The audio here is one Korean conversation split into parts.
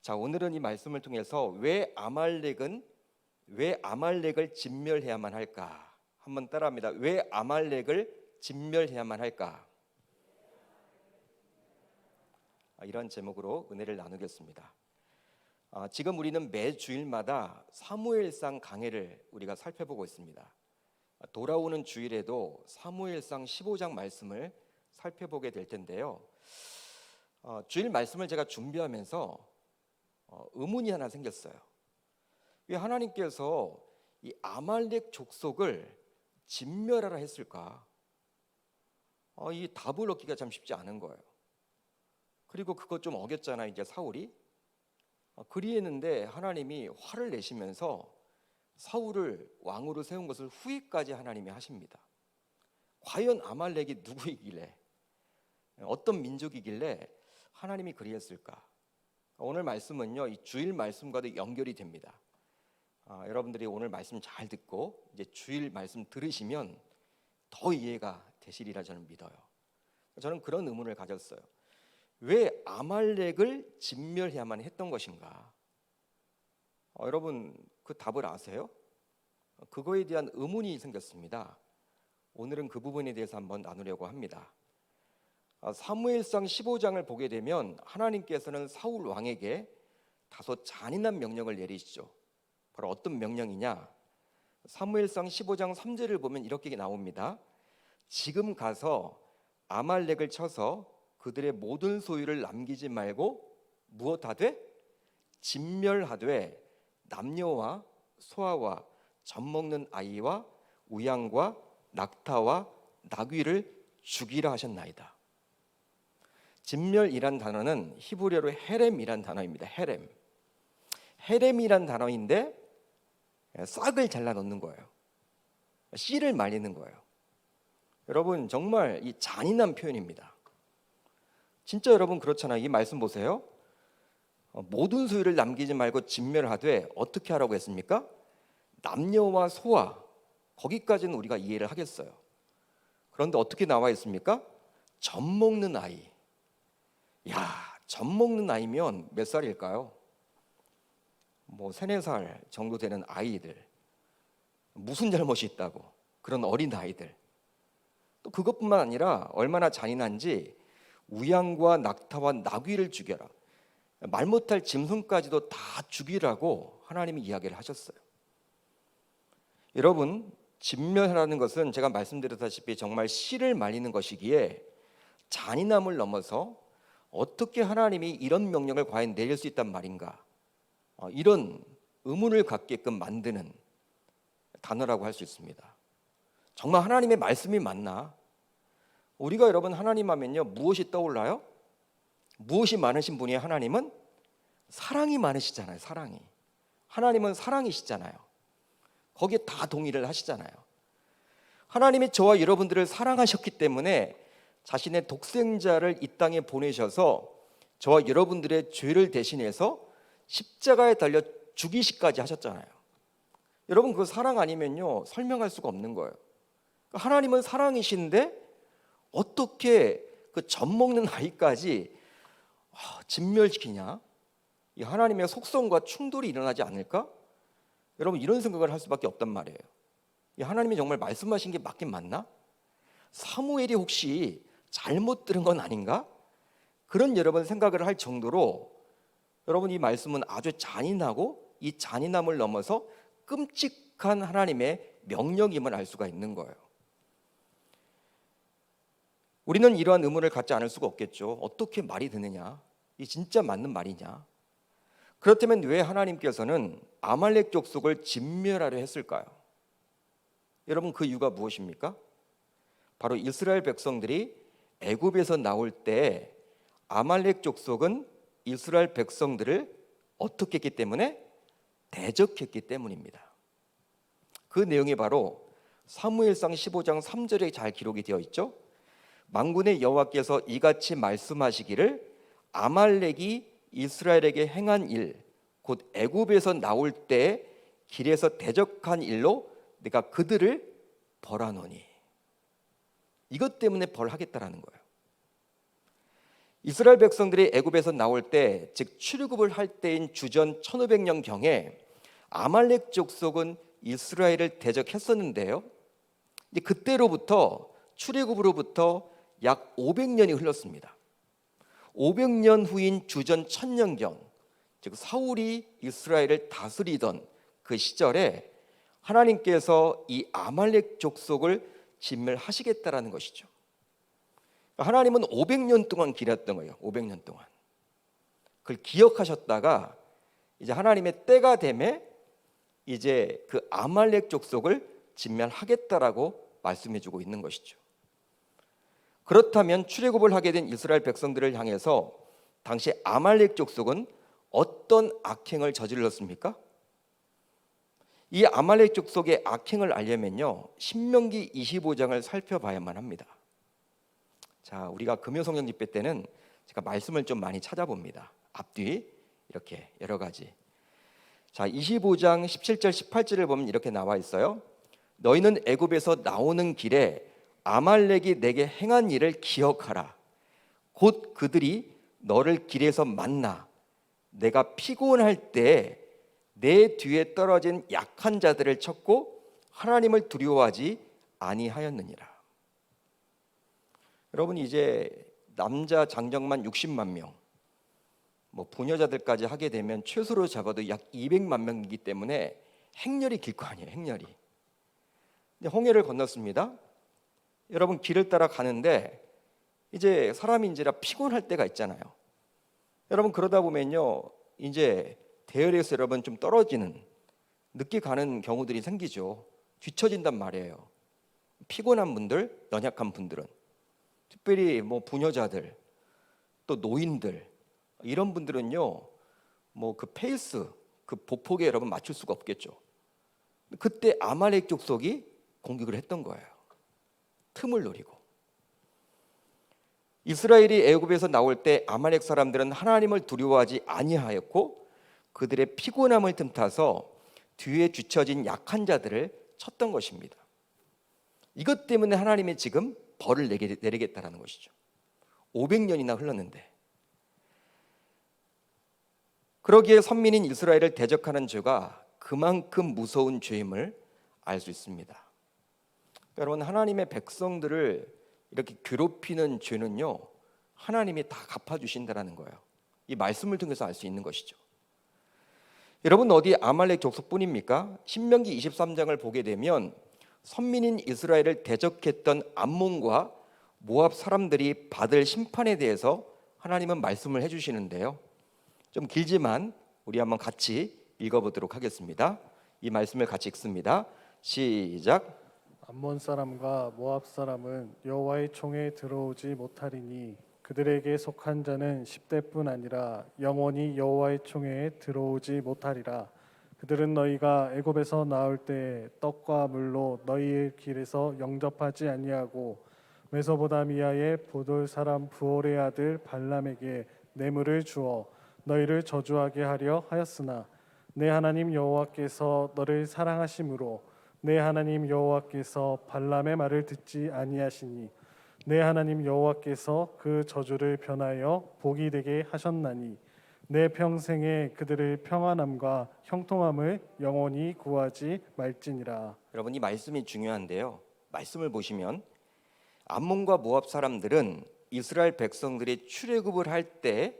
자, 오늘은 이 말씀을 통해서 왜 아말렉을 진멸해야만 할까? 한번 따라합니다. 왜 아말렉을 진멸해야만 할까? 이런 제목으로 은혜를 나누겠습니다. 지금 우리는 매 주일마다 사무엘상 강해를 우리가 살펴보고 있습니다. 돌아오는 주일에도 사무엘상 15장 말씀을 살펴보게 될 텐데요. 주일 말씀을 제가 준비하면서 의문이 하나 생겼어요. 왜 하나님께서 이 아말렉 족속을 진멸하라 했을까? 이 답을 얻기가 참 쉽지 않은 거예요. 그리고 그거 좀 어겼잖아요. 이제 사울이 그리했는데 하나님이 화를 내시면서 사울을 왕으로 세운 것을 후회까지 하나님이 하십니다. 과연 아말렉이 누구이길래, 어떤 민족이길래 하나님이 그리했을까? 오늘 말씀은요, 이 주일 말씀과도 연결이 됩니다. 여러분들이 오늘 말씀 잘 듣고 이제 주일 말씀 들으시면 더 이해가 되시리라 저는 믿어요. 저는 그런 의문을 가졌어요. 왜 아말렉을 진멸해야만 했던 것인가? 여러분 그 답을 아세요? 그거에 대한 의문이 생겼습니다. 오늘은 그 부분에 대해서 한번 나누려고 합니다. 사무엘상 15장을 보게 되면 하나님께서는 사울 왕에게 다소 잔인한 명령을 내리시죠. 바로 어떤 명령이냐? 사무엘상 15장 3절을 보면 이렇게 나옵니다. 지금 가서 아말렉을 쳐서 그들의 모든 소유를 남기지 말고 무엇하되? 진멸하되 남녀와 소아와 젖먹는 아이와 우양과 낙타와 나귀를 죽이라 하셨나이다. 진멸이란 단어는 히브리어로 헤렘이란 단어입니다. 헤렘이란 단어인데 싹을 잘라 넣는 거예요. 씨를 말리는 거예요. 여러분 정말 이 잔인한 표현입니다. 진짜 여러분 그렇잖아요. 이 말씀 보세요. 모든 소유를 남기지 말고 진멸하되 어떻게 하라고 했습니까? 남녀와 소아, 거기까지는 우리가 이해를 하겠어요. 그런데 어떻게 나와 있습니까? 젖먹는 아이. 젖먹는 아이면 몇 살일까요? 3, 4살 정도 되는 아이들, 무슨 잘못이 있다고, 그런 어린 아이들. 또 그것뿐만 아니라 얼마나 잔인한지 우양과 낙타와 나귀를 죽여라, 말 못할 짐승까지도 다 죽이라고 하나님이 이야기를 하셨어요. 여러분, 진멸하라는 것은 제가 말씀드렸다시피 정말 씨를 말리는 것이기에 잔인함을 넘어서 어떻게 하나님이 이런 명령을 과연 내릴 수 있단 말인가, 이런 의문을 갖게끔 만드는 단어라고 할 수 있습니다. 정말 하나님의 말씀이 맞나? 우리가 여러분 하나님 하면요 무엇이 떠올라요? 무엇이 많으신 분이에요? 하나님은 사랑이 많으시잖아요. 사랑이. 하나님은 사랑이시잖아요. 거기에 다 동의를 하시잖아요. 하나님이 저와 여러분들을 사랑하셨기 때문에 자신의 독생자를 이 땅에 보내셔서 저와 여러분들의 죄를 대신해서 십자가에 달려 죽이시까지 하셨잖아요. 여러분 그 사랑 아니면요 설명할 수가 없는 거예요. 하나님은 사랑이신데 어떻게 그 젖먹는 아이까지 진멸시키냐? 이 하나님의 속성과 충돌이 일어나지 않을까? 여러분 이런 생각을 할 수밖에 없단 말이에요. 이 하나님이 정말 말씀하신 게 맞긴 맞나? 사무엘이 혹시 잘못 들은 건 아닌가? 그런 여러분 생각을 할 정도로 여러분 이 말씀은 아주 잔인하고 이 잔인함을 넘어서 끔찍한 하나님의 명령임을 알 수가 있는 거예요. 우리는 이러한 의문을 갖지 않을 수가 없겠죠. 어떻게 말이 되느냐? 이 진짜 맞는 말이냐? 그렇다면 왜 하나님께서는 아말렉 족속을 진멸하려 했을까요? 여러분 그 이유가 무엇입니까? 바로 이스라엘 백성들이 애굽에서 나올 때 아말렉 족속은 이스라엘 백성들을 어떻게 했기 때문에? 대적했기 때문입니다. 그 내용이 바로 사무엘상 15장 3절에 잘 기록이 되어 있죠. 만군의 여호와께서 이같이 말씀하시기를 아말렉이 이스라엘에게 행한 일, 곧 애굽에서 나올 때 길에서 대적한 일로 내가 그들을 벌하노니. 이것 때문에 벌하겠다라는 거예요. 이스라엘 백성들이 애굽에서 나올 때, 즉 출애굽을 할 때인 주전 1500년 경에 아말렉 족속은 이스라엘을 대적했었는데요. 이제 그때로부터 출애굽으로부터 약 500년이 흘렀습니다. 500년 후인 주전 1000년경, 즉 사울이 이스라엘을 다스리던 그 시절에 하나님께서 이 아말렉 족속을 진멸하시겠다라는 것이죠. 하나님은 500년 동안 기다렸던 거예요. 500년 동안. 그걸 기억하셨다가 이제 하나님의 때가 되매 이제 그 아말렉 족속을 진멸하겠다라고 말씀해주고 있는 것이죠. 그렇다면 출애굽을 하게 된 이스라엘 백성들을 향해서 당시 아말렉 족속은 어떤 악행을 저질렀습니까? 이 아말렉 족속의 악행을 알려면요, 신명기 25장을 살펴봐야만 합니다. 자, 우리가 금요성경 집회 때는 제가 말씀을 좀 많이 찾아봅니다. 앞뒤 이렇게 여러 가지. 자, 25장 17절 18절을 보면 이렇게 나와 있어요. 너희는 애굽에서 나오는 길에 아말렉이 내게 행한 일을 기억하라. 곧 그들이 너를 길에서 만나 내가 피곤할 때 내 뒤에 떨어진 약한 자들을 쳤고 하나님을 두려워하지 아니하였느니라. 여러분, 이제 남자 장정만 60만 명, 뭐 부녀자들까지 하게 되면 최소로 잡아도 약 200만 명이기 때문에 행렬이 길 거 아니에요. 행렬이. 홍해를 건넜습니다. 여러분, 길을 따라 가는데 이제 사람인지라 피곤할 때가 있잖아요. 여러분, 그러다 보면요, 이제 대열에서 여러분 좀 떨어지는, 늦게 가는 경우들이 생기죠. 뒤처진단 말이에요. 피곤한 분들, 연약한 분들은, 특별히 뭐 부녀자들, 또 노인들, 이런 분들은요, 뭐 그 페이스, 그 보폭에 여러분 맞출 수가 없겠죠. 그때 아말렉 족속이 공격을 했던 거예요. 틈을 노리고. 이스라엘이 애굽에서 나올 때 아말렉 사람들은 하나님을 두려워하지 아니하였고 그들의 피곤함을 틈타서 뒤에 뒤처진 약한 자들을 쳤던 것입니다. 이것 때문에 하나님이 지금 벌을 내리겠다라는 것이죠. 500년이나 흘렀는데. 그러기에 선민인 이스라엘을 대적하는 죄가 그만큼 무서운 죄임을 알 수 있습니다. 여러분, 하나님의 백성들을 이렇게 괴롭히는 죄는요, 하나님이 다 갚아주신다라는 거예요. 이 말씀을 통해서 알 수 있는 것이죠. 여러분, 어디 아말렉 족속뿐입니까? 신명기 23장을 보게 되면 선민인 이스라엘을 대적했던 암몬과 모압 사람들이 받을 심판에 대해서 하나님은 말씀을 해주시는데요, 좀 길지만 우리 한번 같이 읽어보도록 하겠습니다. 이 말씀을 같이 읽습니다. 시작. 암몬 사람과 모압 사람은 여호와의 총에 들어오지 못하리니 그들에게 속한 자는 10대뿐 아니라 영원히 여호와의 총에 들어오지 못하리라. 그들은 너희가 애굽에서 나올 때 떡과 물로 너희의 길에서 영접하지 아니하고 메소보다미아의 보돌 사람 부올의 아들 발람에게 뇌물을 주어 너희를 저주하게 하려 하였으나 내 하나님 여호와께서 너를 사랑하심으로 내 하나님 여호와께서 발람의 말을 듣지 아니하시니 내 하나님 여호와께서 그 저주를 변하여 복이 되게 하셨나니 내 평생에 그들의 평안함과 형통함을 영원히 구하지 말지니라. 여러분, 이 말씀이 중요한데요, 말씀을 보시면 암몬과 모압 사람들은 이스라엘 백성들이 출애굽을 할 때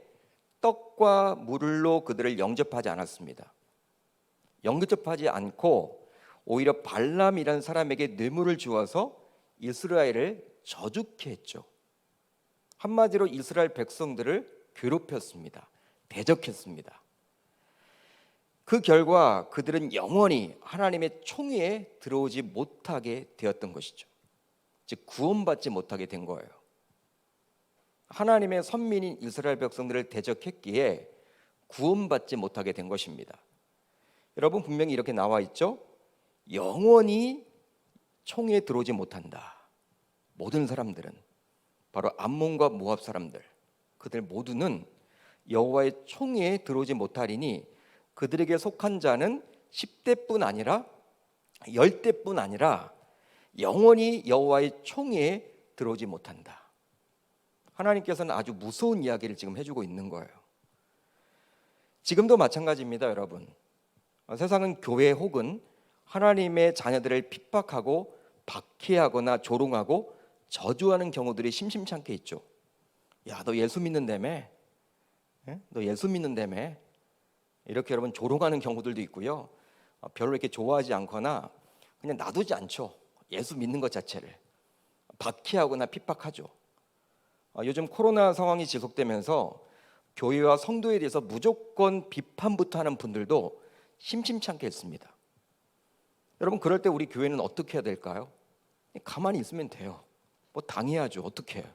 떡과 물로 그들을 영접하지 않았습니다. 영접하지 않고 오히려 발람이라는 사람에게 뇌물을 주어서 이스라엘을 저주케 했죠. 한마디로 이스라엘 백성들을 괴롭혔습니다. 대적했습니다. 그 결과 그들은 영원히 하나님의 총회에 들어오지 못하게 되었던 것이죠. 즉 구원받지 못하게 된 거예요. 하나님의 선민인 이스라엘 백성들을 대적했기에 구원받지 못하게 된 것입니다. 여러분, 분명히 이렇게 나와 있죠. 영원히 총회에 들어오지 못한다. 모든 사람들은, 바로 암몬과 모압 사람들, 그들 모두는 여호와의 총회에 들어오지 못하리니 그들에게 속한 자는 10대뿐 아니라 10대뿐 아니라 영원히 여호와의 총회에 들어오지 못한다. 하나님께서는 아주 무서운 이야기를 지금 해주고 있는 거예요. 지금도 마찬가지입니다, 여러분. 세상은 교회 혹은 하나님의 자녀들을 핍박하고 박해하거나 조롱하고 저주하는 경우들이 심심찮게 있죠. 야, 너 예수 믿는다며? 너 예수 믿는다며? 이렇게 여러분 조롱하는 경우들도 있고요. 별로 이렇게 좋아하지 않거나 그냥 놔두지 않죠. 예수 믿는 것 자체를 박해하거나 핍박하죠. 요즘 코로나 상황이 지속되면서 교회와 성도에 대해서 무조건 비판부터 하는 분들도 심심찮게 했습니다. 여러분, 그럴 때 우리 교회는 어떻게 해야 될까요? 가만히 있으면 돼요. 뭐 당해야죠. 어떻게 해요?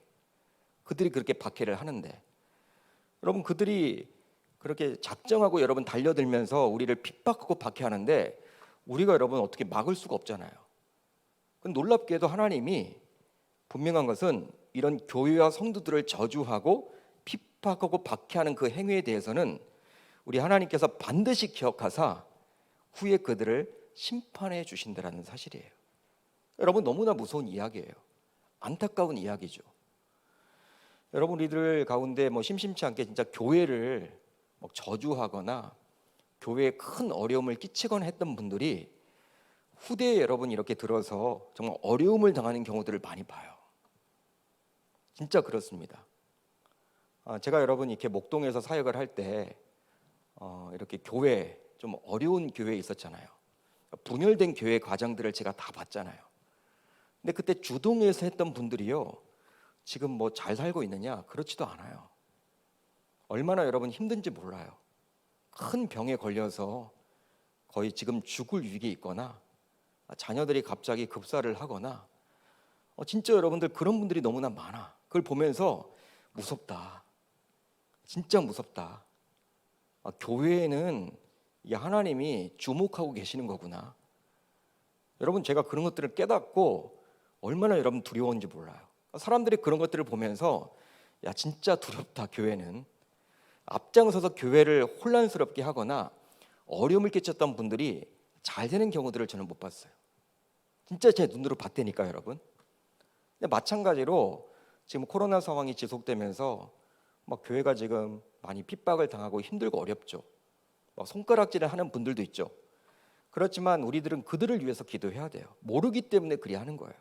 그들이 그렇게 박해를 하는데, 여러분, 그들이 그렇게 작정하고 여러분 달려들면서 우리를 핍박하고 박해하는데 우리가 여러분 어떻게 막을 수가 없잖아요. 놀랍게도 하나님이 분명한 것은 이런 교회와 성도들을 저주하고 핍박하고 박해하는 그 행위에 대해서는 우리 하나님께서 반드시 기억하사 후에 그들을 심판해 주신다라는 사실이에요. 여러분, 너무나 무서운 이야기예요. 안타까운 이야기죠. 여러분, 우리들 가운데 심심치 않게 진짜 교회를 저주하거나 교회에 큰 어려움을 끼치거나 했던 분들이 후대에 여러분 이렇게 들어서 정말 어려움을 당하는 경우들을 많이 봐요. 진짜 그렇습니다. 제가 여러분 이렇게 목동에서 사역을 할 때 이렇게 교회 좀 어려운 교회에 있었잖아요. 분열된 교회 과정들을 제가 다 봤잖아요. 근데 그때 주동에서 했던 분들이요, 지금 잘 살고 있느냐? 그렇지도 않아요. 얼마나 여러분 힘든지 몰라요. 큰 병에 걸려서 거의 지금 죽을 위기에 있거나 자녀들이 갑자기 급사를 하거나 진짜 여러분들 그런 분들이 너무나 많아. 그걸 보면서 무섭다. 진짜 무섭다. 교회에는 하나님이 주목하고 계시는 거구나. 여러분, 제가 그런 것들을 깨닫고 얼마나 여러분 두려웠는지 몰라요. 사람들이 그런 것들을 보면서 야, 진짜 두렵다. 교회는 앞장서서 교회를 혼란스럽게 하거나 어려움을 끼쳤던 분들이 잘 되는 경우들을 저는 못 봤어요. 진짜 제 눈으로 봤다니까요, 여러분. 근데 마찬가지로 지금 코로나 상황이 지속되면서 교회가 지금 많이 핍박을 당하고 힘들고 어렵죠. 손가락질을 하는 분들도 있죠. 그렇지만 우리들은 그들을 위해서 기도해야 돼요. 모르기 때문에 그리 하는 거예요.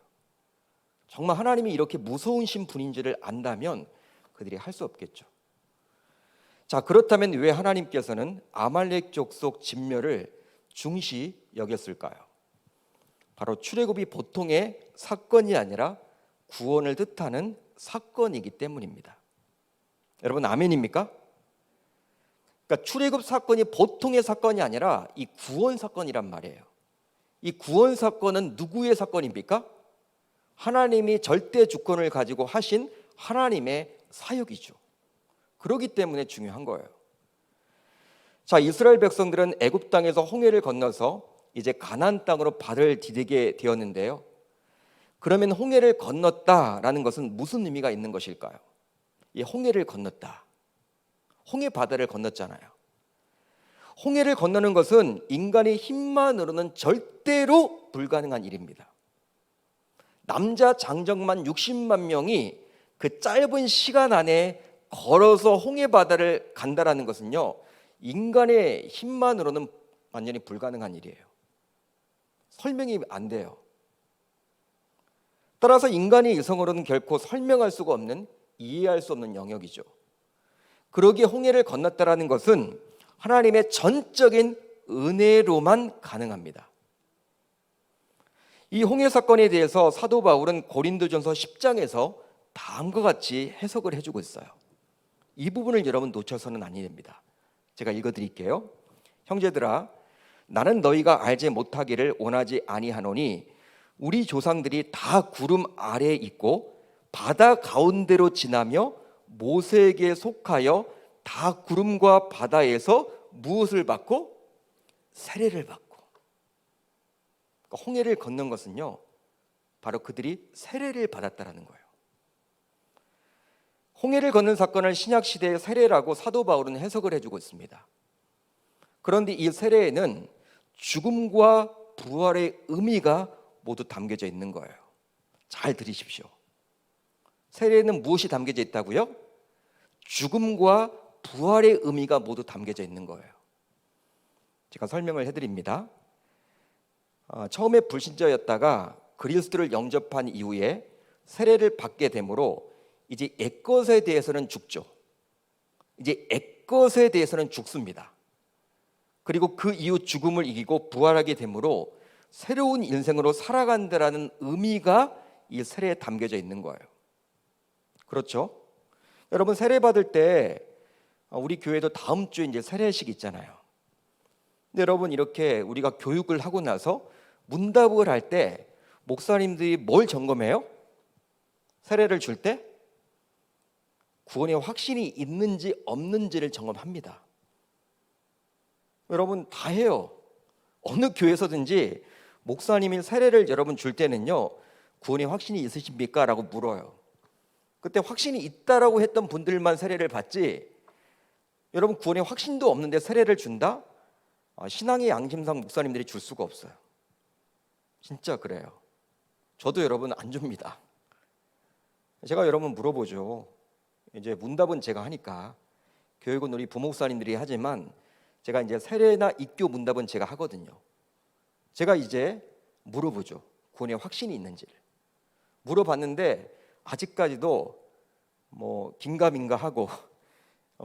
정말 하나님이 이렇게 무서우신 분인지를 안다면 그들이 할 수 없겠죠. 자, 그렇다면 왜 하나님께서는 아말렉 족속 진멸을 중시 여겼을까요? 바로 출애굽이 보통의 사건이 아니라 구원을 뜻하는 사건이기 때문입니다. 여러분, 아멘입니까? 그러니까 출애굽 사건이 보통의 사건이 아니라 이 구원 사건이란 말이에요. 이 구원 사건은 누구의 사건입니까? 하나님이 절대 주권을 가지고 하신 하나님의 사역이죠. 그렇기 때문에 중요한 거예요. 자, 이스라엘 백성들은 애굽 땅에서 홍해를 건너서 이제 가나안 땅으로 발을 디디게 되었는데요. 그러면 홍해를 건넜다라는 것은 무슨 의미가 있는 것일까요? 이 홍해를 건넜다. 홍해 바다를 건넜잖아요. 홍해를 건너는 것은 인간의 힘만으로는 절대로 불가능한 일입니다. 남자 장정만 60만 명이 그 짧은 시간 안에 걸어서 홍해 바다를 간다라는 것은요, 인간의 힘만으로는 완전히 불가능한 일이에요. 설명이 안 돼요. 따라서 인간의 이성으로는 결코 설명할 수가 없는, 이해할 수 없는 영역이죠. 그러기에 홍해를 건넜다라는 것은 하나님의 전적인 은혜로만 가능합니다. 이 홍해 사건에 대해서 사도 바울은 고린도전서 10장에서 다음과 같이 해석을 해주고 있어요. 이 부분을 여러분 놓쳐서는 아니 됩니다. 제가 읽어드릴게요. 형제들아, 나는 너희가 알지 못하기를 원하지 아니하노니 우리 조상들이 다 구름 아래에 있고 바다 가운데로 지나며 모세에게 속하여 다 구름과 바다에서 무엇을 받고? 세례를 받고. 그러니까 홍해를 건넌 것은요, 바로 그들이 세례를 받았다라는 거예요. 홍해를 건넌 사건을 신약 시대의 세례라고 사도 바울은 해석을 해주고 있습니다. 그런데 이 세례에는 죽음과 부활의 의미가 모두 담겨져 있는 거예요. 잘 들으십시오. 세례에는 무엇이 담겨져 있다고요? 죽음과 부활의 의미가 모두 담겨져 있는 거예요. 제가 설명을 해드립니다. 처음에 불신자였다가 그리스도를 영접한 이후에 세례를 받게 되므로 이제 옛것에 대해서는 죽죠. 이제 옛것에 대해서는 죽습니다. 그리고 그 이후 죽음을 이기고 부활하게 되므로 새로운 인생으로 살아간다라는 의미가 이 세례에 담겨져 있는 거예요. 그렇죠? 여러분, 세례 받을 때 우리 교회도 다음 주에 이제 세례식 있잖아요. 근데 여러분, 이렇게 우리가 교육을 하고 나서 문답을 할 때 목사님들이 뭘 점검해요? 세례를 줄 때 구원의 확신이 있는지 없는지를 점검합니다. 여러분, 다 해요. 어느 교회에서든지 목사님이 세례를 여러분 줄 때는요, 구원의 확신이 있으십니까? 라고 물어요. 그때 확신이 있다라고 했던 분들만 세례를 받지, 여러분 구원의 확신도 없는데 세례를 준다? 신앙의 양심상 목사님들이 줄 수가 없어요. 진짜 그래요. 저도 여러분 안 줍니다. 제가 여러분 물어보죠. 이제 문답은 제가 하니까 교육은 우리 부목사님들이 하지만 제가 이제 세례나 입교 문답은 제가 하거든요. 제가 이제 물어보죠. 구원의 확신이 있는지를 물어봤는데 아직까지도 뭐 긴가민가 하고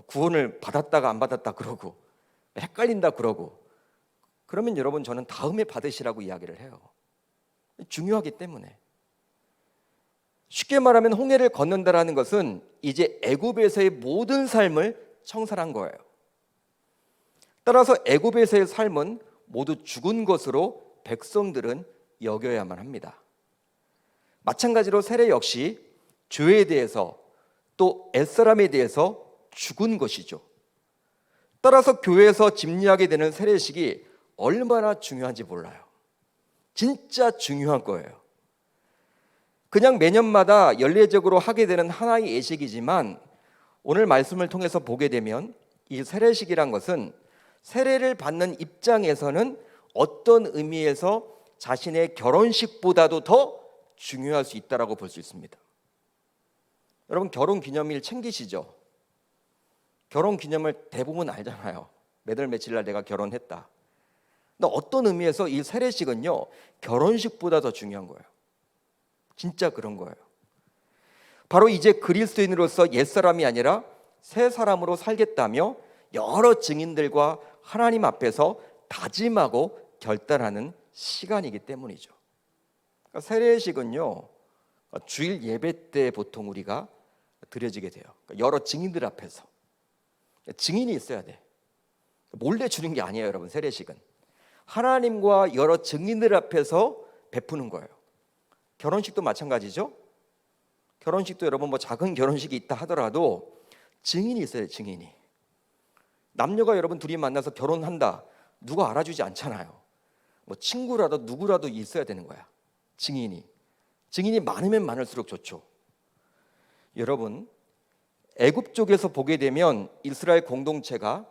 구원을 받았다가 안 받았다 그러고 헷갈린다 그러고, 그러면 여러분 저는 다음에 받으시라고 이야기를 해요. 중요하기 때문에. 쉽게 말하면 홍해를 건넌다라는 것은 이제 애굽에서의 모든 삶을 청산한 거예요. 따라서 애굽에서의 삶은 모두 죽은 것으로 백성들은 여겨야만 합니다. 마찬가지로 세례 역시 죄에 대해서 또 옛사람에 대해서 죽은 것이죠. 따라서 교회에서 집례하게 되는 세례식이 얼마나 중요한지 몰라요. 진짜 중요한 거예요. 그냥 매년마다 연례적으로 하게 되는 하나의 예식이지만 오늘 말씀을 통해서 보게 되면 이 세례식이란 것은 세례를 받는 입장에서는 어떤 의미에서 자신의 결혼식보다도 더 중요할 수 있다라고 볼 수 있습니다. 여러분, 결혼 기념일 챙기시죠? 결혼 기념일 대부분 알잖아요. 몇 월 며칠 날 내가 결혼했다. 근데 어떤 의미에서 이 세례식은요, 결혼식보다 더 중요한 거예요. 진짜 그런 거예요. 바로 이제 그리스도인으로서 옛사람이 아니라 새 사람으로 살겠다며 여러 증인들과 하나님 앞에서 다짐하고 결단하는 시간이기 때문이죠. 그러니까 세례식은요, 주일 예배 때 보통 우리가 드려지게 돼요. 그러니까 여러 증인들 앞에서. 증인이 있어야 돼. 몰래 주는 게 아니에요, 여러분. 세례식은 하나님과 여러 증인들 앞에서 베푸는 거예요. 결혼식도 마찬가지죠. 결혼식도 여러분 뭐 작은 결혼식이 있다 하더라도 증인이 있어요. 증인이. 남녀가 여러분 둘이 만나서 결혼한다, 누가 알아주지 않잖아요. 뭐 친구라도 누구라도 있어야 되는 거야. 증인이 많으면 많을수록 좋죠. 여러분, 애굽 쪽에서 보게 되면 이스라엘 공동체가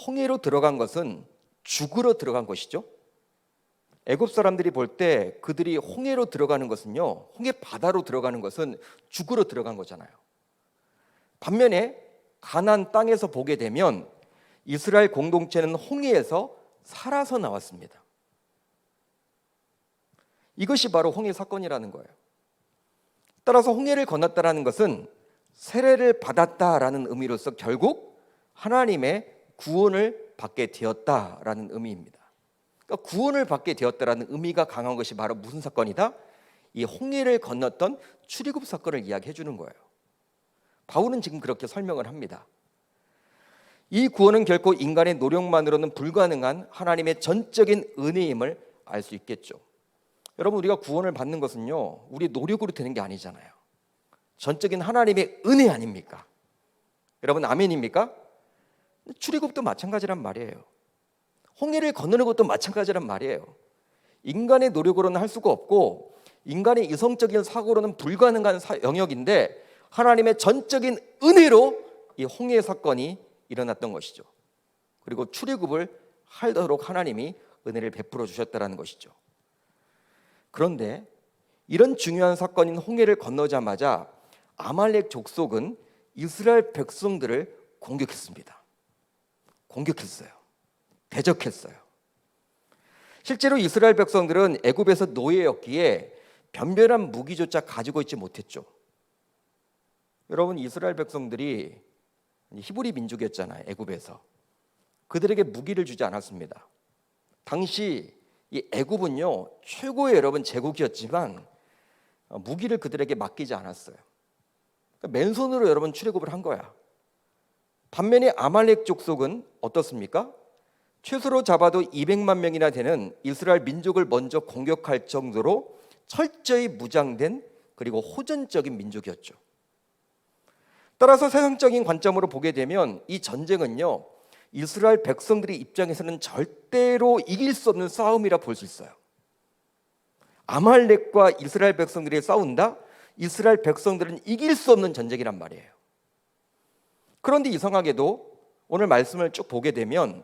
홍해로 들어간 것은 죽으러 들어간 것이죠. 애굽 사람들이 볼 때 그들이 홍해로 들어가는 것은요, 홍해 바다로 들어가는 것은 죽으러 들어간 거잖아요. 반면에 가나안 땅에서 보게 되면 이스라엘 공동체는 홍해에서 살아서 나왔습니다. 이것이 바로 홍해 사건이라는 거예요. 따라서 홍해를 건넜다라는 것은 세례를 받았다라는 의미로서 결국 하나님의 구원을 받게 되었다라는 의미입니다. 그러니까 구원을 받게 되었다라는 의미가 강한 것이 바로 무슨 사건이다? 이 홍해를 건넜던 출애굽 사건을 이야기해 주는 거예요. 바울은 지금 그렇게 설명을 합니다. 이 구원은 결코 인간의 노력만으로는 불가능한 하나님의 전적인 은혜임을 알 수 있겠죠. 여러분, 우리가 구원을 받는 것은요, 우리 노력으로 되는 게 아니잖아요. 전적인 하나님의 은혜 아닙니까? 여러분, 아멘입니까? 출애굽도 마찬가지란 말이에요. 홍해를 건너는 것도 마찬가지란 말이에요. 인간의 노력으로는 할 수가 없고 인간의 이성적인 사고로는 불가능한 영역인데 하나님의 전적인 은혜로 이 홍해 사건이 일어났던 것이죠. 그리고 출애굽을 하도록 하나님이 은혜를 베풀어 주셨다는 것이죠. 그런데 이런 중요한 사건인 홍해를 건너자마자 아말렉 족속은 이스라엘 백성들을 공격했습니다. 공격했어요. 대적했어요. 실제로 이스라엘 백성들은 애굽에서 노예였기에 변변한 무기조차 가지고 있지 못했죠. 여러분, 이스라엘 백성들이 히브리 민족이었잖아요. 애굽에서. 그들에게 무기를 주지 않았습니다. 당시 이 애굽은요, 최고의 여러분 제국이었지만 무기를 그들에게 맡기지 않았어요. 그러니까 맨손으로 여러분 출애굽을 한 거야. 반면에 아말렉 족속은 어떻습니까? 최소로 잡아도 200만 명이나 되는 이스라엘 민족을 먼저 공격할 정도로 철저히 무장된 그리고 호전적인 민족이었죠. 따라서 세상적인 관점으로 보게 되면 이 전쟁은요, 이스라엘 백성들의 입장에서는 절대로 이길 수 없는 싸움이라 볼 수 있어요. 아말렉과 이스라엘 백성들이 싸운다? 이스라엘 백성들은 이길 수 없는 전쟁이란 말이에요. 그런데 이상하게도 오늘 말씀을 쭉 보게 되면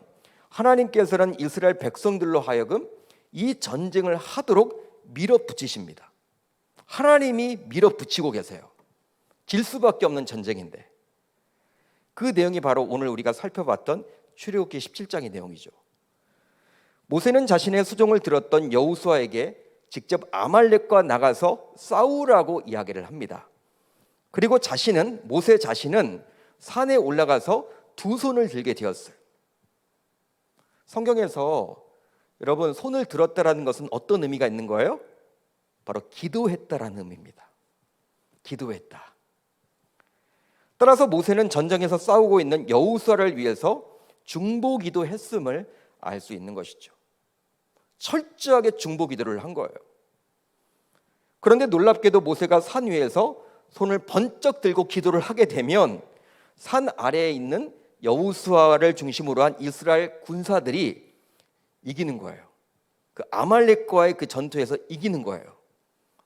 하나님께서는 이스라엘 백성들로 하여금 이 전쟁을 하도록 밀어붙이십니다. 하나님이 밀어붙이고 계세요. 질 수밖에 없는 전쟁인데, 그 내용이 바로 오늘 우리가 살펴봤던 출애굽기 17장의 내용이죠. 모세는 자신의 수종을 들었던 여호수아에게 직접 아말렉과 나가서 싸우라고 이야기를 합니다. 그리고 모세 자신은 산에 올라가서 두 손을 들게 되었어요. 성경에서 여러분, 손을 들었다라는 것은 어떤 의미가 있는 거예요? 바로 기도했다라는 의미입니다. 기도했다. 따라서 모세는 전장에서 싸우고 있는 여호수아를 위해서 중보기도 했음을 알 수 있는 것이죠. 철저하게 중보기도를 한 거예요. 그런데 놀랍게도 모세가 산 위에서 손을 번쩍 들고 기도를 하게 되면 산 아래에 있는 여호수아를 중심으로 한 이스라엘 군사들이 이기는 거예요. 그 아말렉과의 그 전투에서 이기는 거예요.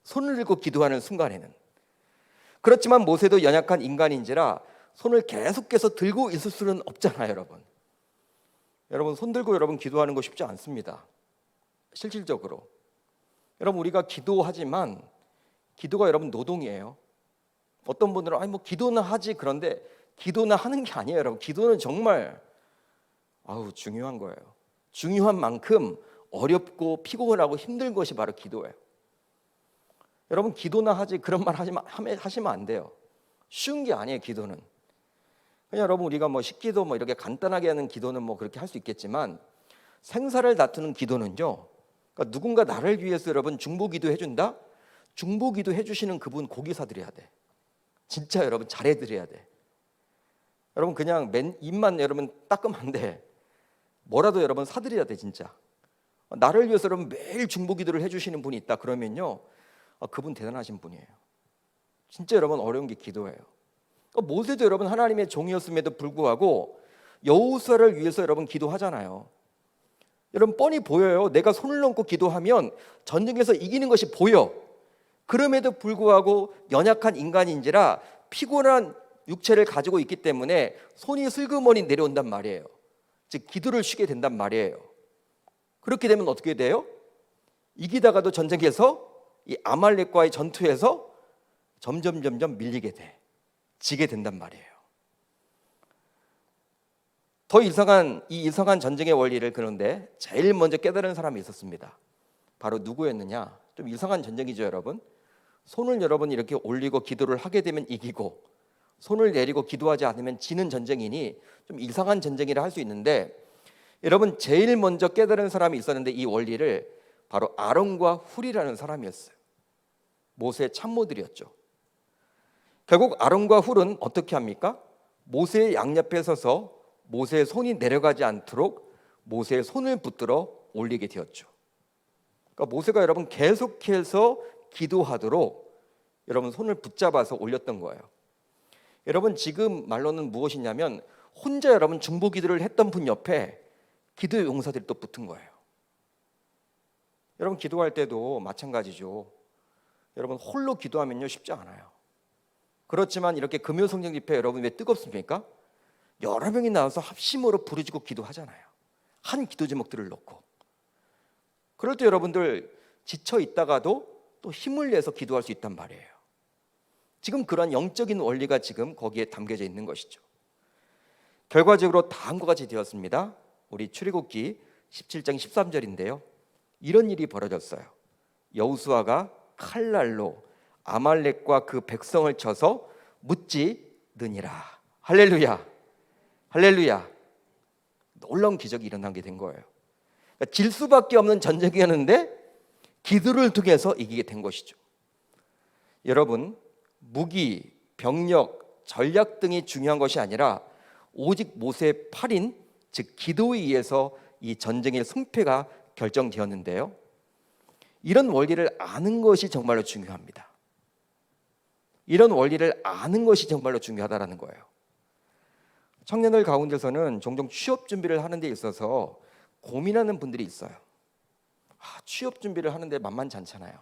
손을 들고 기도하는 순간에는. 그렇지만 모세도 연약한 인간인지라 손을 계속해서 들고 있을 수는 없잖아요, 여러분. 여러분, 손 들고 여러분 기도하는 거 쉽지 않습니다. 실질적으로. 여러분, 우리가 기도하지만 기도가 여러분 노동이에요. 어떤 분들은 아니 뭐 기도는 하지, 그런데 기도는 하는 게 아니에요, 여러분. 기도는 정말 중요한 거예요. 중요한 만큼 어렵고 피곤하고 힘든 것이 바로 기도예요. 여러분, 기도나 하지 그런 말 하시면 안 돼요. 쉬운 게 아니에요, 기도는. 그냥 여러분, 우리가 뭐 식기도 뭐 이렇게 간단하게 하는 기도는 뭐 그렇게 할 수 있겠지만 생사를 다투는 기도는요, 그러니까 누군가 나를 위해서 여러분 중보기도 해준다? 중보기도 해주시는 그분 고기 사드려야 돼. 진짜 여러분 잘해드려야 돼. 여러분, 그냥 입만 여러분 닦으면 안 돼. 뭐라도 여러분 사드려야 돼, 진짜. 나를 위해서 여러분 매일 중보기도를 해주시는 분이 있다 그러면요, 그분 대단하신 분이에요. 진짜 여러분 어려운 게 기도예요. 모세도 여러분 하나님의 종이었음에도 불구하고 여호수아를 위해서 여러분 기도하잖아요. 여러분 뻔히 보여요. 내가 손을 넘고 기도하면 전쟁에서 이기는 것이 보여. 그럼에도 불구하고 연약한 인간인지라 피곤한 육체를 가지고 있기 때문에 손이 슬그머니 내려온단 말이에요. 즉 기도를 쉬게 된단 말이에요. 그렇게 되면 어떻게 돼요? 이기다가도 전쟁에서 이 아말렉과의 전투에서 점점 밀리게 돼. 지게 된단 말이에요. 이 이상한 전쟁의 원리를 그런데 제일 먼저 깨달은 사람이 있었습니다. 바로 누구였느냐? 좀 이상한 전쟁이죠, 여러분. 손을 여러분 이렇게 올리고 기도를 하게 되면 이기고, 손을 내리고 기도하지 않으면 지는 전쟁이니 좀 이상한 전쟁이라 할 수 있는데, 여러분 제일 먼저 깨달은 사람이 있었는데 이 원리를 바로 아론과 훌이라는 사람이었어요. 모세의 참모들이었죠. 결국 아론과 훌은 어떻게 합니까? 모세의 양옆에 서서 모세의 손이 내려가지 않도록 모세의 손을 붙들어 올리게 되었죠. 그러니까 모세가 여러분 계속해서 기도하도록 여러분 손을 붙잡아서 올렸던 거예요. 여러분 지금 말로는 무엇이냐면 혼자 여러분 중보기도를 했던 분 옆에 기도의 용사들이 또 붙은 거예요. 여러분 기도할 때도 마찬가지죠. 여러분 홀로 기도하면요 쉽지 않아요. 그렇지만 이렇게 금요성령 집회 여러분 왜 뜨겁습니까? 여러 명이 나와서 합심으로 부르짖고 기도하잖아요. 한 기도 제목들을 놓고. 그럴 때 여러분들 지쳐 있다가도 또 힘을 내서 기도할 수 있단 말이에요. 지금 그런 영적인 원리가 지금 거기에 담겨져 있는 것이죠. 결과적으로 다음과 같이 되었습니다. 우리 출애굽기 17장 13절인데요. 이런 일이 벌어졌어요. 여호수아가 칼날로 아말렉과 그 백성을 쳐서 무찌느니라. 할렐루야. 할렐루야. 놀라운 기적이 일어나게 된 거예요. 그러니까 질 수밖에 없는 전쟁이었는데 기도를 통해서 이기게 된 것이죠. 여러분, 무기, 병력, 전략 등이 중요한 것이 아니라 오직 모세의 팔인, 즉 기도에 의해서 이 전쟁의 승패가 결정되었는데요. 이런 원리를 아는 것이 정말로 중요합니다. 이런 원리를 아는 것이 정말로 중요하다는 거예요. 청년들 가운데서는 종종 취업 준비를 하는 데 있어서 고민하는 분들이 있어요. 취업 준비를 하는데 만만치 않잖아요.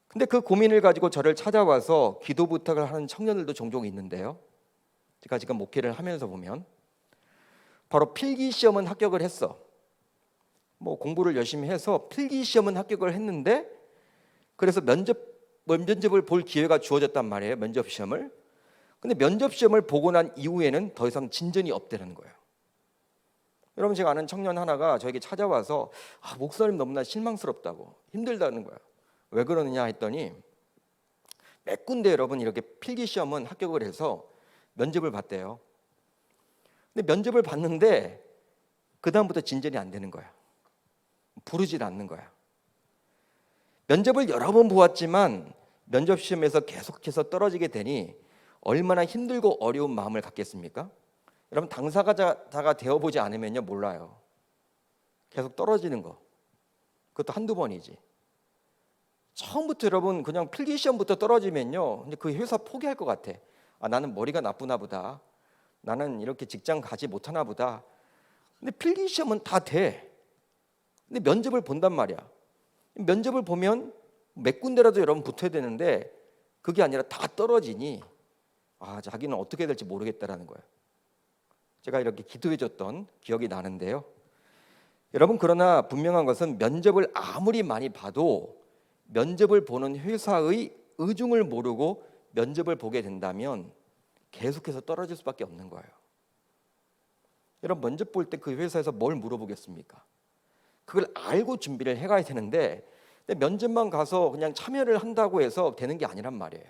근데 그 고민을 가지고 저를 찾아와서 기도 부탁을 하는 청년들도 종종 있는데요. 제가 지금 목회를 하면서 보면 바로 필기 시험은 합격을 했어. 공부를 열심히 해서 필기 시험은 합격을 했는데 그래서 면접을 볼 기회가 주어졌단 말이에요. 면접 시험을. 근데 면접 시험을 보고 난 이후에는 더 이상 진전이 없다는 거예요. 여러분, 제가 아는 청년 하나가 저에게 찾아와서 목사님 너무나 실망스럽다고, 힘들다는 거예요. 왜 그러느냐 했더니 몇 군데 여러분 이렇게 필기 시험은 합격을 해서 면접을 봤대요. 근데 면접을 봤는데 그 다음부터 진전이 안 되는 거야. 부르질 않는 거야. 면접을 여러 번 보았지만 면접 시험에서 계속해서 떨어지게 되니 얼마나 힘들고 어려운 마음을 갖겠습니까? 여러분, 당사자가 되어보지 않으면요 몰라요. 계속 떨어지는 거, 그것도 한두 번이지. 처음부터 여러분 그냥 필기 시험부터 떨어지면요 근데 그 회사 포기할 것 같아. 나는 머리가 나쁘나 보다, 나는 이렇게 직장 가지 못하나 보다. 근데 필기 시험은 다 돼. 근데 면접을 본단 말이야. 면접을 보면 몇 군데라도 여러분 붙어야 되는데 그게 아니라 다 떨어지니 자기는 어떻게 해야 될지 모르겠다라는 거예요. 제가 이렇게 기도해줬던 기억이 나는데요. 여러분, 그러나 분명한 것은 면접을 아무리 많이 봐도 면접을 보는 회사의 의중을 모르고 면접을 보게 된다면 계속해서 떨어질 수밖에 없는 거예요. 여러분, 면접 볼 때 그 회사에서 뭘 물어보겠습니까? 그걸 알고 준비를 해가야 되는데 면접만 가서 그냥 참여를 한다고 해서 되는 게 아니란 말이에요.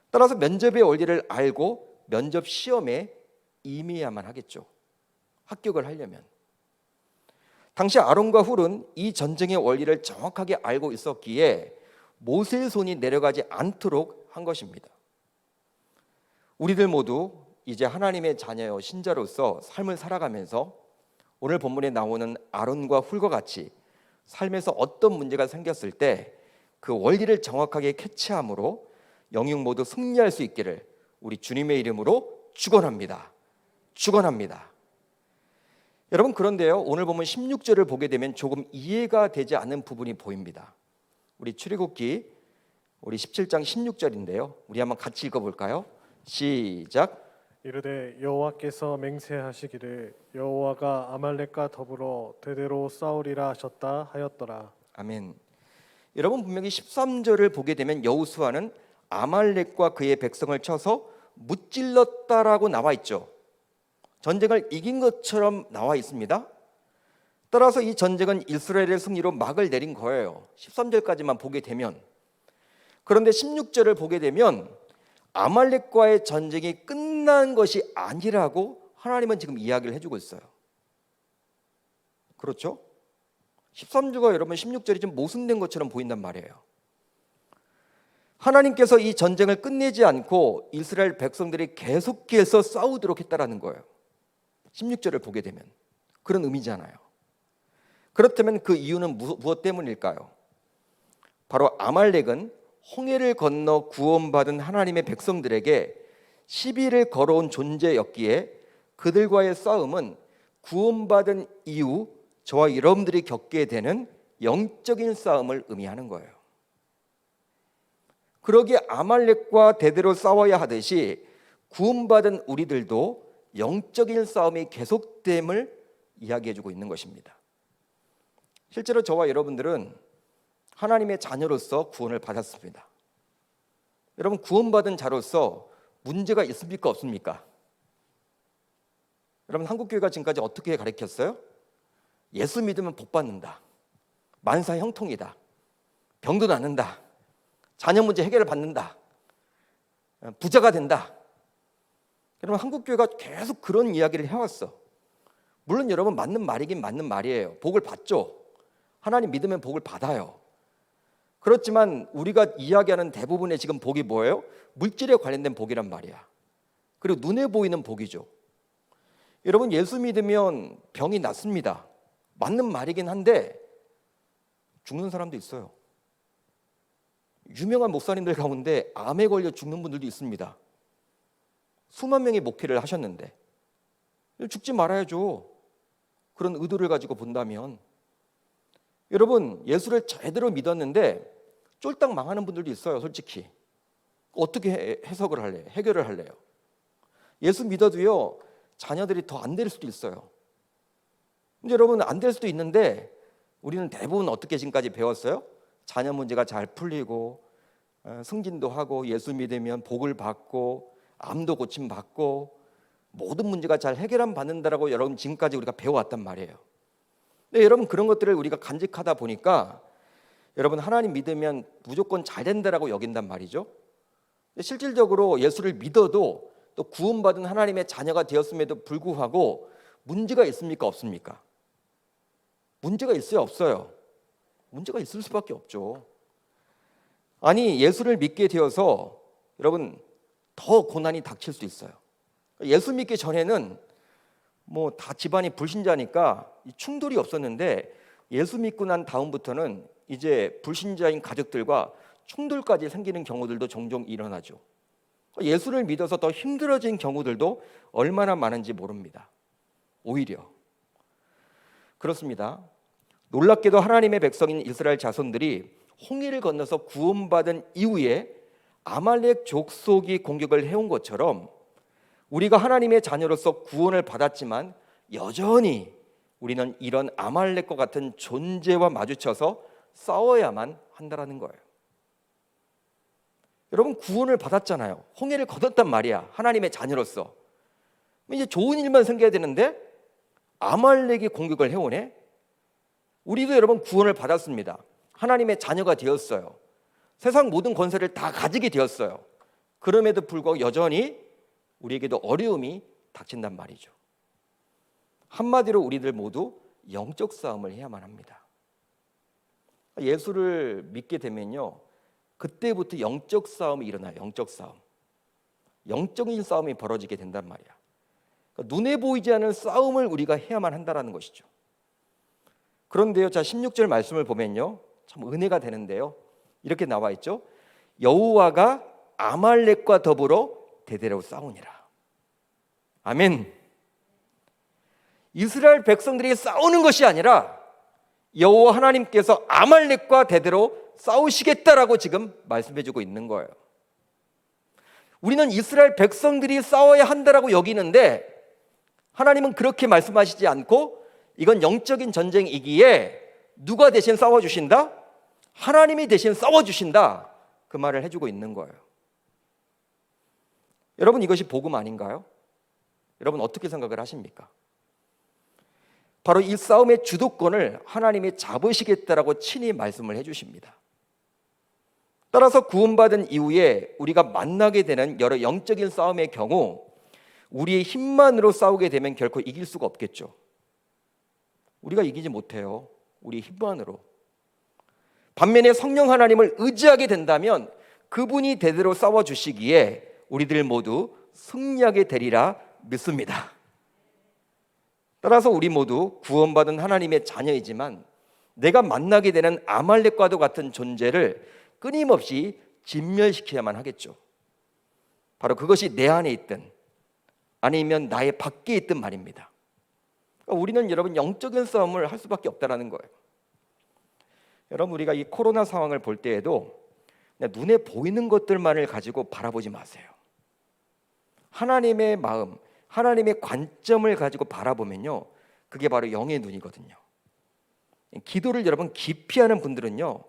따라서 면접의 원리를 알고 면접 시험에 임해야만 하겠죠. 합격을 하려면. 당시 아론과 훌은 이 전쟁의 원리를 정확하게 알고 있었기에 모세의 손이 내려가지 않도록 한 것입니다. 우리들 모두 이제 하나님의 자녀요 신자로서 삶을 살아가면서 오늘 본문에 나오는 아론과 훌과 같이 삶에서 어떤 문제가 생겼을 때 그 원리를 정확하게 캐치함으로 영육 모두 승리할 수 있기를 우리 주님의 이름으로 축원합니다. 축원합니다. 여러분, 그런데요, 오늘 보면 16절을 보게 되면 조금 이해가 되지 않는 부분이 보입니다. 우리 출애굽기 우리 17장 16절인데요. 우리 한번 같이 읽어볼까요? 시작. 이르되 여호와께서 맹세하시기를 여호와가 아말렉과 더불어 대대로 싸우리라 하셨다 하였더라. 아멘. 여러분, 분명히 13절을 보게 되면 여호수아는 아말렉과 그의 백성을 쳐서 무찔렀다라고 나와 있죠. 전쟁을 이긴 것처럼 나와 있습니다. 따라서 이 전쟁은 이스라엘의 승리로 막을 내린 거예요. 13절까지만 보게 되면. 그런데 16절을 보게 되면 아말렉과의 전쟁이 끝난 것이 아니라고 하나님은 지금 이야기를 해주고 있어요. 그렇죠? 13절과 여러분 16절이 좀 모순된 것처럼 보인단 말이에요. 하나님께서 이 전쟁을 끝내지 않고 이스라엘 백성들이 계속해서 싸우도록 했다라는 거예요. 16절을 보게 되면 그런 의미잖아요. 그렇다면 그 이유는 무엇 때문일까요? 바로 아말렉은 홍해를 건너 구원받은 하나님의 백성들에게 시비를 걸어온 존재였기에 그들과의 싸움은 구원받은 이후 저와 여러분들이 겪게 되는 영적인 싸움을 의미하는 거예요. 그러기에 아말렉과 대대로 싸워야 하듯이 구원받은 우리들도 영적인 싸움이 계속됨을 이야기해주고 있는 것입니다. 실제로 저와 여러분들은 하나님의 자녀로서 구원을 받았습니다. 여러분, 구원받은 자로서 문제가 있습니까, 없습니까? 여러분, 한국교회가 지금까지 어떻게 가르쳤어요? 예수 믿으면 복 받는다, 만사 형통이다, 병도 낫는다, 자녀 문제 해결을 받는다, 부자가 된다. 여러분, 한국교회가 계속 그런 이야기를 해왔어. 물론 여러분, 맞는 말이긴 맞는 말이에요. 복을 받죠. 하나님 믿으면 복을 받아요. 그렇지만 우리가 이야기하는 대부분의 지금 복이 뭐예요? 물질에 관련된 복이란 말이야. 그리고 눈에 보이는 복이죠. 여러분, 예수 믿으면 병이 낫습니다. 맞는 말이긴 한데 죽는 사람도 있어요. 유명한 목사님들 가운데 암에 걸려 죽는 분들도 있습니다. 수만 명의 목회를 하셨는데 죽지 말아야죠. 그런 의도를 가지고 본다면. 여러분, 예수를 제대로 믿었는데 쫄딱 망하는 분들도 있어요. 솔직히 어떻게 해석을 할래요? 해결을 할래요? 예수 믿어도요, 자녀들이 더 안 될 수도 있어요. 근데 여러분, 안 될 수도 있는데 우리는 대부분 어떻게 지금까지 배웠어요? 자녀 문제가 잘 풀리고 승진도 하고 예수 믿으면 복을 받고 암도 고침 받고 모든 문제가 잘 해결함 받는다라고 여러분 지금까지 우리가 배워왔단 말이에요. 근데 여러분, 그런 것들을 우리가 간직하다 보니까 여러분, 하나님 믿으면 무조건 잘 된다라고 여긴단 말이죠. 근데 실질적으로 예수를 믿어도 또 구원받은 하나님의 자녀가 되었음에도 불구하고 문제가 있습니까, 없습니까? 문제가 있어요, 없어요? 문제가 있을 수밖에 없죠. 아니, 예수를 믿게 되어서 여러분 더 고난이 닥칠 수 있어요. 예수 믿기 전에는 뭐 다 집안이 불신자니까 충돌이 없었는데 예수 믿고 난 다음부터는 이제 불신자인 가족들과 충돌까지 생기는 경우들도 종종 일어나죠. 예수를 믿어서 더 힘들어진 경우들도 얼마나 많은지 모릅니다. 오히려 그렇습니다. 놀랍게도 하나님의 백성인 이스라엘 자손들이 홍해를 건너서 구원받은 이후에 아말렉 족속이 공격을 해온 것처럼 우리가 하나님의 자녀로서 구원을 받았지만 여전히 우리는 이런 아말렉과 같은 존재와 마주쳐서 싸워야만 한다라는 거예요. 여러분, 구원을 받았잖아요. 홍해를 건넜단 말이야. 하나님의 자녀로서. 이제 좋은 일만 생겨야 되는데 아말렉이 공격을 해오네. 우리도 여러분 구원을 받았습니다. 하나님의 자녀가 되었어요. 세상 모든 권세를 다 가지게 되었어요. 그럼에도 불구하고 여전히 우리에게도 어려움이 닥친단 말이죠. 한마디로 우리들 모두 영적 싸움을 해야만 합니다. 예수를 믿게 되면요, 그때부터 영적 싸움이 일어나요. 영적 싸움. 영적인 싸움이 벌어지게 된단 말이야. 그러니까 눈에 보이지 않는 싸움을 우리가 해야만 한다는 것이죠. 그런데요, 자 16절 말씀을 보면요, 참 은혜가 되는데요. 이렇게 나와 있죠. 여호와가 아말렉과 더불어 대대로 싸우니라. 아멘. 이스라엘 백성들이 싸우는 것이 아니라 여호와 하나님께서 아말렉과 대대로 싸우시겠다라고 지금 말씀해주고 있는 거예요. 우리는 이스라엘 백성들이 싸워야 한다라고 여기는데 하나님은 그렇게 말씀하시지 않고 이건 영적인 전쟁이기에 누가 대신 싸워주신다? 하나님이 대신 싸워주신다. 그 말을 해주고 있는 거예요. 여러분, 이것이 복음 아닌가요? 여러분 어떻게 생각을 하십니까? 바로 이 싸움의 주도권을 하나님이 잡으시겠다라고 친히 말씀을 해주십니다. 따라서 구원받은 이후에 우리가 만나게 되는 여러 영적인 싸움의 경우 우리의 힘만으로 싸우게 되면 결코 이길 수가 없겠죠. 우리가 이기지 못해요. 우리의 힘만으로. 반면에 성령 하나님을 의지하게 된다면 그분이 대대로 싸워주시기에 우리들 모두 승리하게 되리라 믿습니다. 따라서 우리 모두 구원받은 하나님의 자녀이지만 내가 만나게 되는 아말렉과도 같은 존재를 끊임없이 진멸시켜야만 하겠죠. 바로 그것이 내 안에 있든 아니면 나의 밖에 있든 말입니다. 그러니까 우리는 여러분 영적인 싸움을 할 수밖에 없다는 거예요. 여러분, 우리가 이 코로나 상황을 볼 때에도 눈에 보이는 것들만을 가지고 바라보지 마세요. 하나님의 마음, 하나님의 관점을 가지고 바라보면요, 그게 바로 영의 눈이거든요. 기도를 여러분 깊이 하는 분들은요,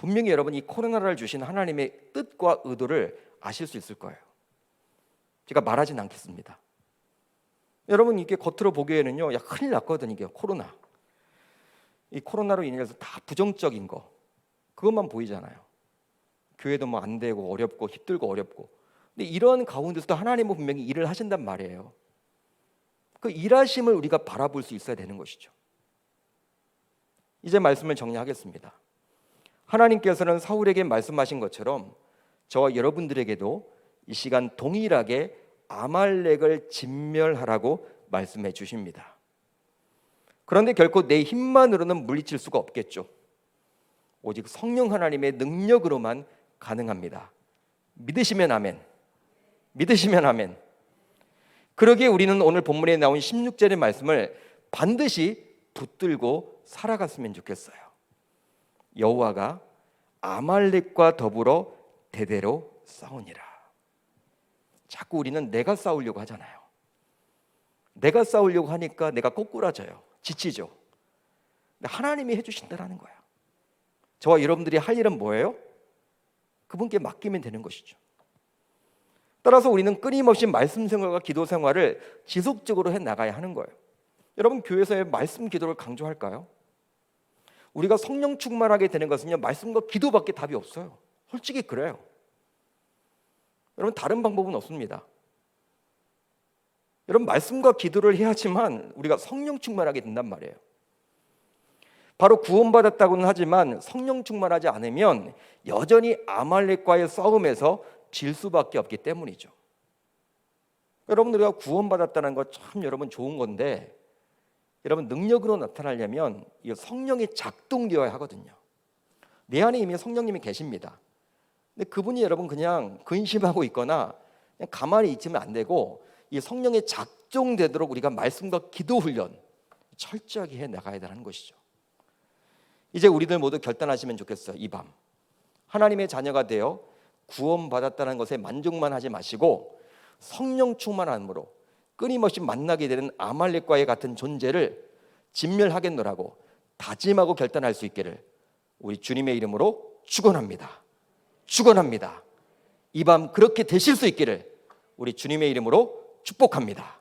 분명히 여러분 이 코로나를 주신 하나님의 뜻과 의도를 아실 수 있을 거예요. 제가 말하진 않겠습니다. 여러분 이게 겉으로 보기에는요, 야 큰일 났거든 이게 코로나. 이 코로나로 인해서 다 부정적인 거 그것만 보이잖아요. 교회도 뭐 안 되고 어렵고 힘들고 어렵고. 근데 이런 가운데서도 하나님은 분명히 일을 하신단 말이에요. 그 일하심을 우리가 바라볼 수 있어야 되는 것이죠. 이제 말씀을 정리하겠습니다. 하나님께서는 사울에게 말씀하신 것처럼 저와 여러분들에게도 이 시간 동일하게 아말렉을 진멸하라고 말씀해 주십니다. 그런데 결코 내 힘만으로는 물리칠 수가 없겠죠. 오직 성령 하나님의 능력으로만 가능합니다. 믿으시면 아멘. 믿으시면 아멘. 그러기에 우리는 오늘 본문에 나온 16절의 말씀을 반드시 붙들고 살아갔으면 좋겠어요. 여호와가 아말렉과 더불어 대대로 싸우니라. 자꾸 우리는 내가 싸우려고 하잖아요. 내가 싸우려고 하니까 내가 꼬꾸라져요. 지치죠. 근데 하나님이 해주신다라는 거예요. 저와 여러분들이 할 일은 뭐예요? 그분께 맡기면 되는 것이죠. 따라서 우리는 끊임없이 말씀 생활과 기도 생활을 지속적으로 해나가야 하는 거예요. 여러분 교회에서의 말씀 기도를 강조할까요? 우리가 성령 충만하게 되는 것은요, 말씀과 기도밖에 답이 없어요. 솔직히 그래요. 여러분 다른 방법은 없습니다. 여러분 말씀과 기도를 해야지만 우리가 성령 충만하게 된단 말이에요. 바로 구원받았다고는 하지만 성령 충만하지 않으면 여전히 아말렉과의 싸움에서 질 수밖에 없기 때문이죠. 여러분 우리가 구원받았다는 거 참 여러분 좋은 건데, 여러분 능력으로 나타나려면 이 성령이 작동되어야 하거든요. 내 안에 이미 성령님이 계십니다. 근데 그분이 여러분 그냥 근심하고 있거나 그냥 가만히 있으면 안 되고, 이 성령이 작동되도록 우리가 말씀과 기도 훈련 철저하게 해 나가야 되는 것이죠. 이제 우리들 모두 결단하시면 좋겠어요. 이 밤 하나님의 자녀가 되어 구원받았다는 것에 만족만 하지 마시고 성령 충만함으로 끊임없이 만나게 되는 아말렉과의 같은 존재를 진멸하겠노라고 다짐하고 결단할 수 있기를 우리 주님의 이름으로 축원합니다. 축원합니다. 이 밤 그렇게 되실 수 있기를 우리 주님의 이름으로 축복합니다.